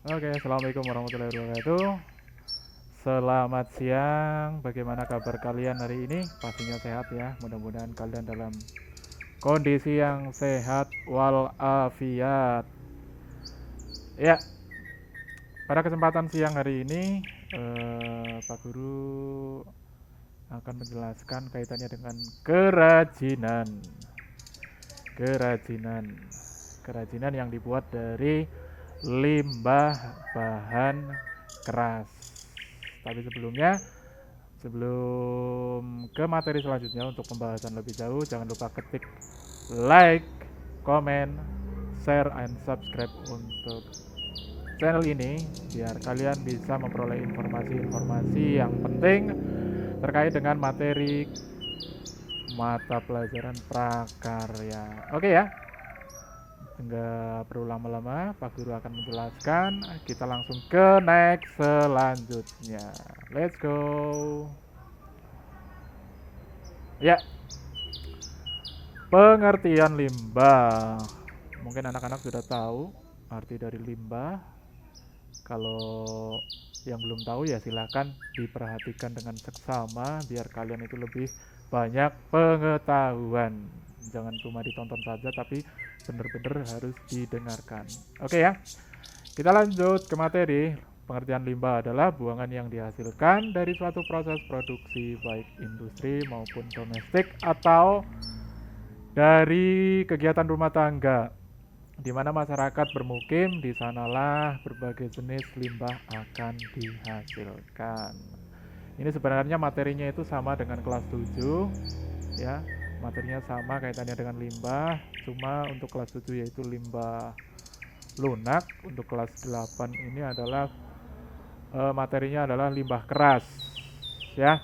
Oke, assalamualaikum warahmatullahi wabarakatuh. Selamat siang. Bagaimana kabar kalian hari ini? Pastinya sehat ya. Mudah-mudahan kalian dalam kondisi yang sehat walafiat. Ya, pada kesempatan siang hari ini, Pak Guru akan menjelaskan kaitannya dengan kerajinan. Kerajinan. Kerajinan yang dibuat dari limbah bahan keras. Tapi sebelum ke materi selanjutnya untuk pembahasan lebih jauh, jangan lupa ketik like, comment, share, and subscribe untuk channel ini biar kalian bisa memperoleh informasi-informasi yang penting terkait dengan materi mata pelajaran prakarya. Oke ya, nggak perlu lama-lama, Pak Guru akan menjelaskan. Kita langsung ke next selanjutnya. Let's go. Ya, pengertian limbah. Mungkin anak-anak sudah tahu arti dari limbah. Kalau yang belum tahu ya silahkan diperhatikan dengan seksama biar kalian itu lebih banyak pengetahuan. Jangan cuma ditonton saja tapi benar-benar harus didengarkan. Oke ya, kita lanjut ke materi. Pengertian limbah adalah buangan yang dihasilkan dari suatu proses produksi baik industri maupun domestik atau dari kegiatan rumah tangga di mana masyarakat bermukim, di sanalah berbagai jenis limbah akan dihasilkan. Ini sebenarnya materinya itu sama dengan kelas 7 ya. Materinya sama kaitannya dengan limbah, cuma untuk kelas 7 yaitu limbah lunak, untuk kelas 8 ini adalah materinya adalah limbah keras. Ya.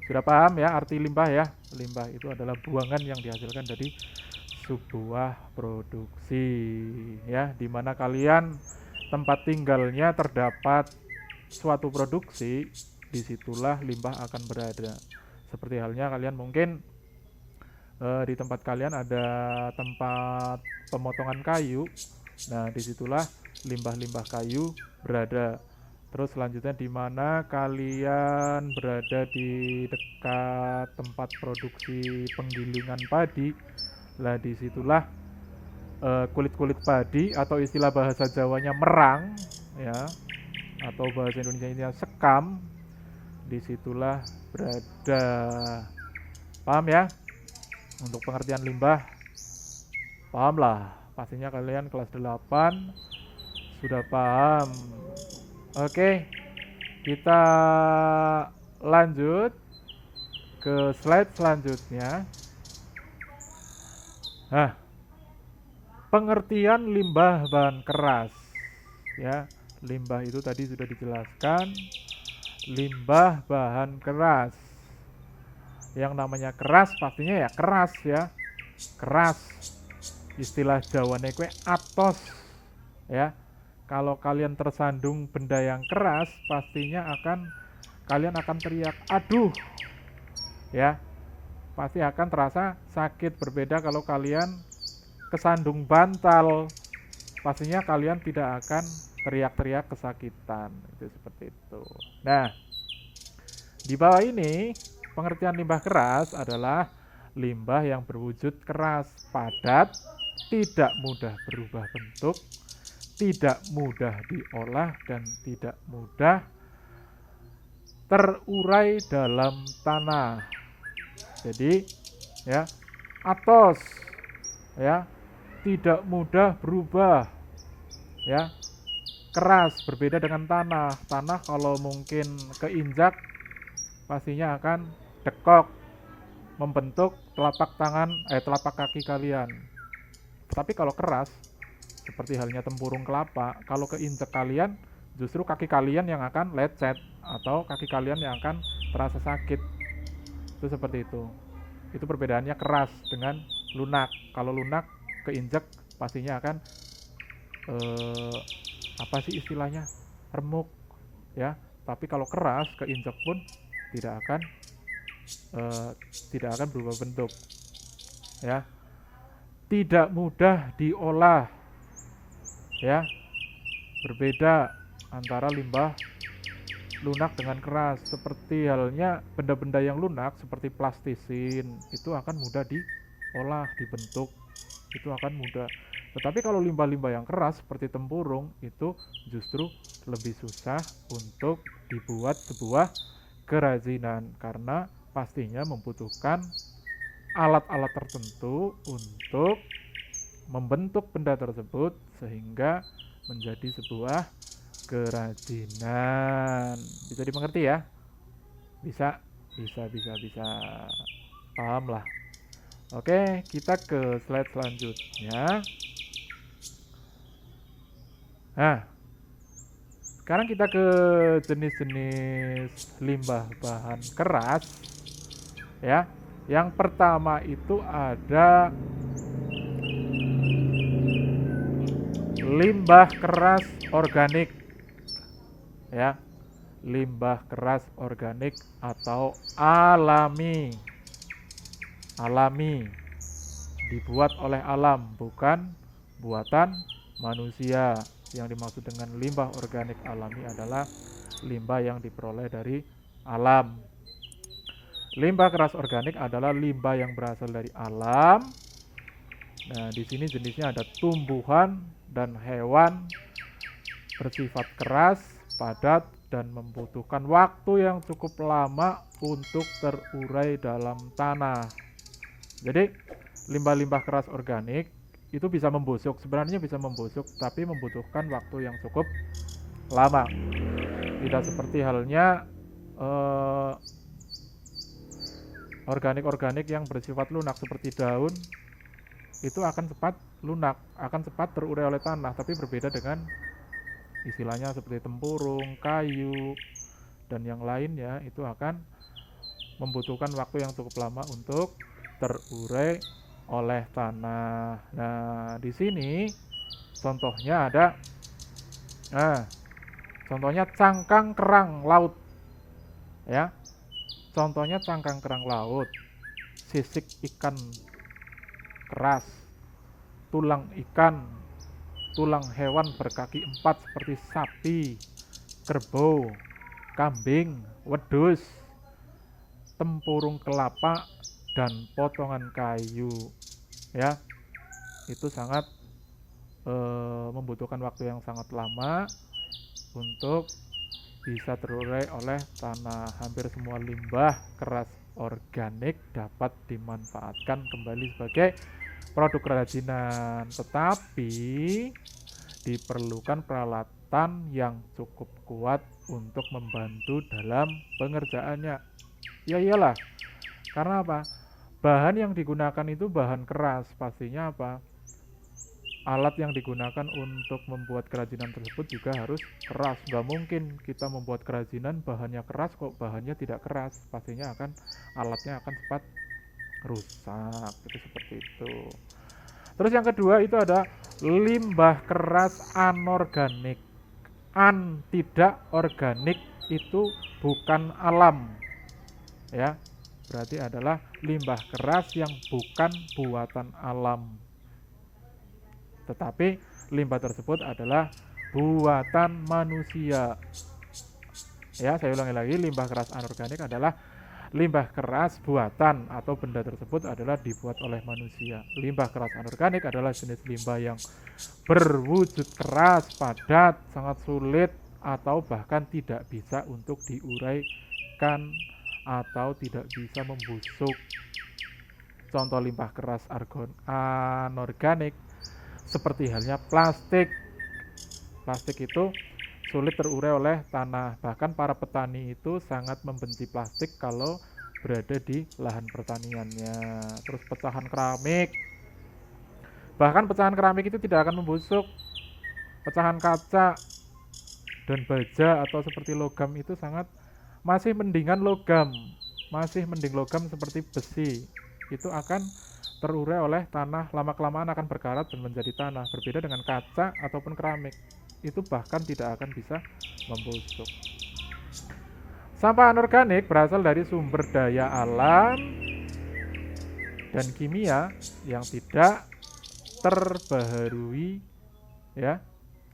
Sudah paham ya arti limbah ya? Limbah itu adalah buangan yang dihasilkan dari sebuah produksi ya, di mana kalian tempat tinggalnya terdapat suatu produksi, disitulah limbah akan berada. Seperti halnya kalian mungkin di tempat kalian ada tempat pemotongan kayu, nah disitulah limbah-limbah kayu berada. Terus selanjutnya di mana kalian berada di dekat tempat produksi penggilingan padi, lah disitulah kulit-kulit padi atau istilah bahasa Jawanya merang ya, atau bahasa Indonesianya sekam, disitulah berada. Paham ya? Untuk pengertian limbah, paham lah. Pastinya kalian kelas 8 sudah paham. Oke, kita lanjut ke slide selanjutnya. Nah, pengertian limbah bahan keras ya. Limbah itu tadi sudah dijelaskan, limbah bahan keras. Yang namanya keras pastinya ya keras ya. Keras. Istilah Jawane kue atos ya. Kalau kalian tersandung benda yang keras, pastinya kalian akan teriak aduh ya. Pasti akan terasa sakit. Berbeda kalau kalian kesandung bantal, pastinya kalian tidak akan teriak-teriak kesakitan. Itu seperti itu. Nah, di bawah ini pengertian limbah keras adalah limbah yang berwujud keras, padat, tidak mudah berubah bentuk, tidak mudah diolah, dan tidak mudah terurai dalam tanah. Jadi ya, atos ya, tidak mudah berubah ya, keras. Berbeda dengan tanah. Tanah kalau mungkin keinjak pastinya akan dekok, membentuk telapak kaki kalian. Tapi kalau keras seperti halnya tempurung kelapa, kalau keinjak kalian justru kaki kalian yang akan lecet atau kaki kalian yang akan terasa sakit. Itu seperti itu. Itu perbedaannya keras dengan lunak. Kalau lunak keinjak pastinya akan apa sih istilahnya, remuk ya. Tapi kalau keras keinjak pun tidak akan berubah bentuk ya. Tidak mudah diolah ya. berbeda antara limbah lunak dengan keras. Seperti halnya benda-benda yang lunak seperti plastisin itu akan mudah diolah, dibentuk, itu akan mudah. Tetapi kalau limbah-limbah yang keras seperti tempurung itu justru lebih susah untuk dibuat sebuah kerajinan karena pastinya membutuhkan alat-alat tertentu untuk membentuk benda tersebut sehingga menjadi sebuah kerajinan. Bisa dimengerti ya? Bisa. Paham lah. Oke, kita ke slide selanjutnya. Nah, sekarang kita ke jenis-jenis limbah bahan keras. Ya, yang pertama itu ada limbah keras organik. Ya, limbah keras organik atau alami. Alami, dibuat oleh alam, bukan buatan manusia. Yang dimaksud dengan limbah organik alami adalah limbah yang diperoleh dari alam. Limbah keras organik adalah limbah yang berasal dari alam. Nah, di sini jenisnya ada tumbuhan dan hewan bersifat keras, padat, dan membutuhkan waktu yang cukup lama untuk terurai dalam tanah. Jadi, limbah-limbah keras organik itu bisa membusuk, sebenarnya bisa membusuk, tapi membutuhkan waktu yang cukup lama. Tidak seperti halnya organik-organik yang bersifat lunak seperti daun, itu akan cepat lunak, akan cepat terurai oleh tanah, tapi berbeda dengan istilahnya seperti tempurung, kayu, dan yang lainnya itu akan membutuhkan waktu yang cukup lama untuk terurai oleh tanah. Nah, di sini contohnya ada, contohnya cangkang kerang laut, ya. Contohnya cangkang kerang laut, sisik ikan keras, tulang ikan, tulang hewan berkaki 4 seperti sapi, kerbau, kambing, wedhus, tempurung kelapa, dan potongan kayu. Ya, itu sangat membutuhkan waktu yang sangat lama untuk bisa terurai oleh tanah. Hampir semua limbah keras organik dapat dimanfaatkan kembali sebagai produk kerajinan, tetapi diperlukan peralatan yang cukup kuat untuk membantu dalam pengerjaannya. Ya iyalah, karena apa? Bahan yang digunakan itu bahan keras, pastinya apa? Alat yang digunakan untuk membuat kerajinan tersebut juga harus keras. Nggak mungkin kita membuat kerajinan bahannya keras kok bahannya tidak keras, pastinya alatnya akan cepat rusak. Itu seperti itu. Terus yang kedua itu ada limbah keras anorganik. Tidak organik itu bukan alam, ya. Berarti adalah limbah keras yang bukan buatan alam, tetapi limbah tersebut adalah buatan manusia. Ya, saya ulangi lagi, limbah keras anorganik adalah limbah keras buatan atau benda tersebut adalah dibuat oleh manusia. Limbah keras anorganik adalah jenis limbah yang berwujud keras, padat, sangat sulit, atau bahkan tidak bisa untuk diuraikan atau tidak bisa membusuk. Contoh limbah keras anorganik seperti halnya plastik. Plastik itu sulit terurai oleh tanah. Bahkan para petani itu sangat membenci plastik kalau berada di lahan pertaniannya. Terus pecahan keramik. Bahkan pecahan keramik itu tidak akan membusuk. Pecahan kaca dan baja atau seperti logam itu masih mending logam seperti besi. Itu akan terurai oleh tanah, lama-kelamaan akan berkarat dan menjadi tanah. Berbeda dengan kaca ataupun keramik, itu bahkan tidak akan bisa membusuk. Sampah anorganik berasal dari sumber daya alam dan kimia yang tidak terbaharui, ya,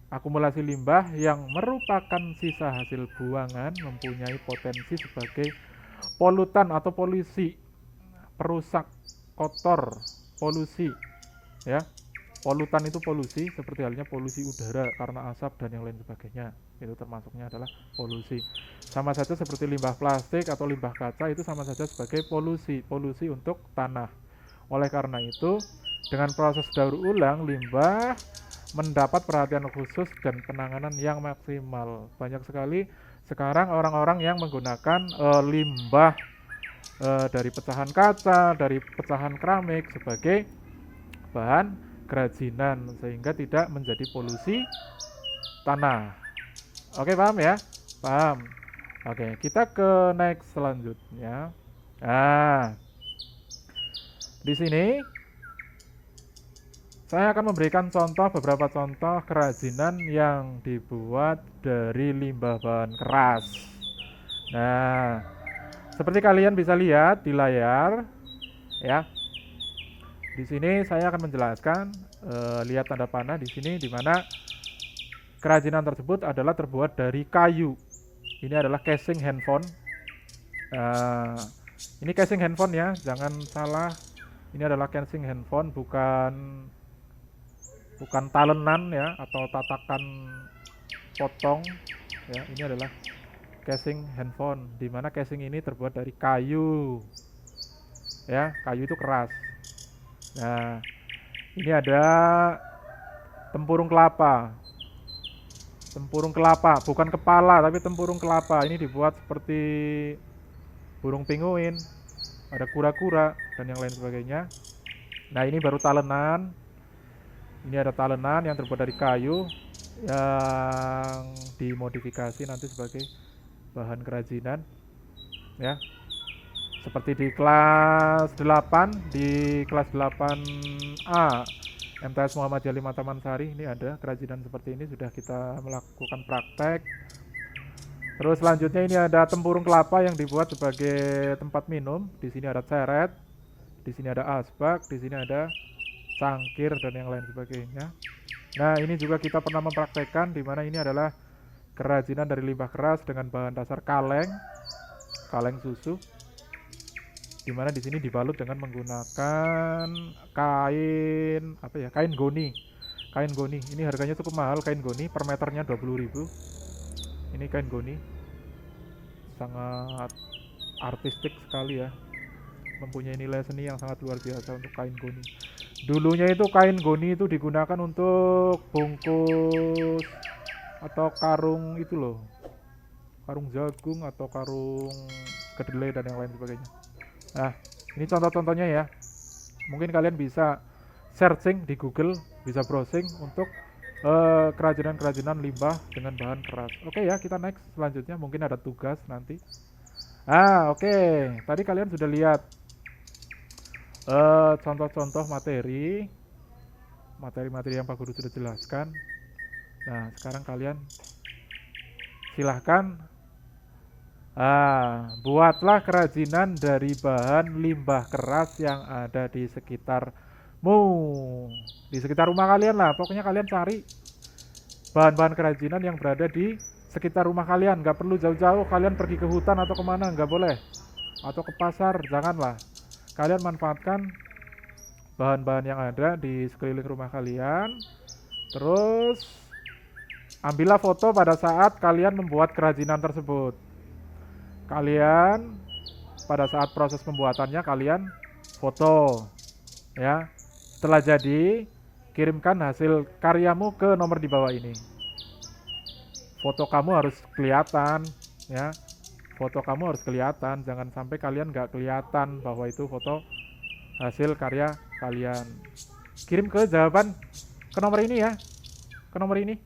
Akumulasi limbah yang merupakan sisa hasil buangan mempunyai potensi sebagai polutan atau polusi, perusak, kotor, polusi, ya. Polutan itu polusi seperti halnya polusi udara karena asap dan yang lain sebagainya. Itu termasuknya adalah polusi. Sama saja seperti limbah plastik atau limbah kaca, itu sama saja sebagai polusi untuk tanah. Oleh karena itu, dengan proses daur ulang limbah mendapat perhatian khusus dan penanganan yang maksimal. Banyak sekali sekarang orang-orang yang menggunakan limbah dari pecahan kaca, dari pecahan keramik sebagai bahan kerajinan sehingga tidak menjadi polusi tanah. Oke, paham ya? Paham. Oke, kita ke next selanjutnya. Nah, di sini saya akan memberikan beberapa contoh kerajinan yang dibuat dari limbah bahan keras. Nah, seperti kalian bisa lihat di layar, ya. Di sini saya akan menjelaskan, lihat tanda panah di sini, di mana kerajinan tersebut adalah terbuat dari kayu. Ini adalah casing handphone. Ini casing handphone ya, jangan salah. Ini adalah casing handphone, bukan talenan ya, atau tatakan potong. Ya, ini adalah casing handphone, di mana casing ini terbuat dari kayu. Ya, kayu itu keras. Nah, ini ada tempurung kelapa. Tempurung kelapa, bukan kepala tapi tempurung kelapa. Ini dibuat seperti burung pinguin, ada kura-kura dan yang lain sebagainya. Nah, ini baru talenan. Ini ada talenan yang terbuat dari kayu yang dimodifikasi nanti sebagai bahan kerajinan. Ya. Seperti di kelas 8, di kelas 8A MTS Muhammadiyah 5 Taman Sari, ini ada kerajinan seperti ini, sudah kita melakukan praktek. Terus selanjutnya ini ada tempurung kelapa yang dibuat sebagai tempat minum. Di sini ada ceret, di sini ada asbak, di sini ada cangkir dan yang lain sebagainya. Nah, ini juga kita pernah mempraktekkan, di mana ini adalah kerajinan dari limbah keras dengan bahan dasar kaleng susu. Di mana di sini dibalut dengan menggunakan kain kain goni. Kain goni. Ini harganya cukup mahal, kain goni per meternya 20.000. Ini kain goni. Sangat artistik sekali ya. Mempunyai nilai seni yang sangat luar biasa untuk kain goni. Dulunya itu kain goni itu digunakan untuk bungkus atau karung itu loh. Karung jagung atau karung kedelai dan yang lain sebagainya. Nah, ini contoh-contohnya ya. Mungkin kalian bisa searching di Google, bisa browsing untuk kerajinan-kerajinan limbah dengan bahan keras. Oke ya, kita next selanjutnya. Mungkin ada tugas nanti. Oke. Tadi kalian sudah lihat contoh-contoh materi yang Pak Guru sudah jelaskan. Nah, sekarang kalian silahkan buatlah kerajinan dari bahan limbah keras yang ada di sekitarmu, di sekitar rumah kalian lah. Pokoknya kalian cari bahan-bahan kerajinan yang berada di sekitar rumah kalian. Gak perlu jauh-jauh, kalian pergi ke hutan atau kemana, gak boleh. Atau ke pasar, janganlah. Kalian manfaatkan bahan-bahan yang ada di sekeliling rumah kalian. Terus ambillah foto pada saat kalian membuat kerajinan tersebut. Kalian pada saat proses pembuatannya kalian foto ya. Setelah jadi, kirimkan hasil karyamu ke nomor di bawah ini. Foto kamu harus kelihatan ya. Foto kamu harus kelihatan, jangan sampai kalian nggak kelihatan bahwa itu foto hasil karya kalian. Kirim ke jawaban ke nomor ini ya. Ke nomor ini.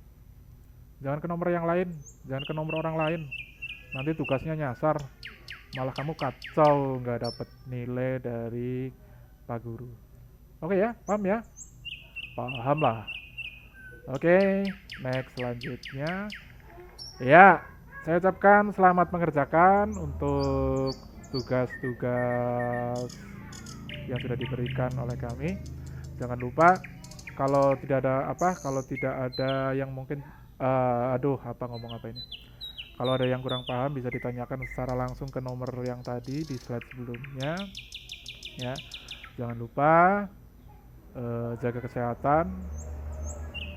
Jangan ke nomor yang lain, jangan ke nomor orang lain. Nanti tugasnya nyasar, malah kamu kacau, nggak dapet nilai dari Pak Guru. Oke ya, paham ya? Paham lah. Oke, next selanjutnya. Ya, saya ucapkan selamat mengerjakan untuk tugas-tugas yang sudah diberikan oleh kami. Jangan lupa kalau tidak ada yang mungkin ngomong apa ini, kalau ada yang kurang paham bisa ditanyakan secara langsung ke nomor yang tadi di slide sebelumnya ya. Jangan lupa jaga kesehatan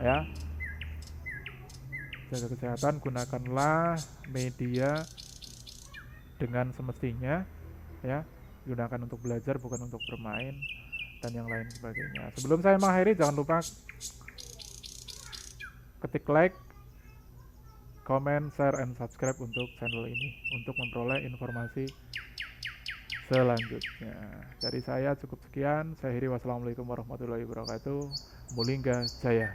ya, jaga kesehatan, gunakanlah media dengan semestinya ya, gunakan untuk belajar bukan untuk bermain dan yang lain sebagainya. Sebelum saya mengakhiri, jangan lupa ketik like, comment, share, and subscribe untuk channel ini untuk memperoleh informasi selanjutnya. Dari saya cukup sekian. Saya akhiri, wassalamualaikum warahmatullahi wabarakatuh. Mulingga Jaya.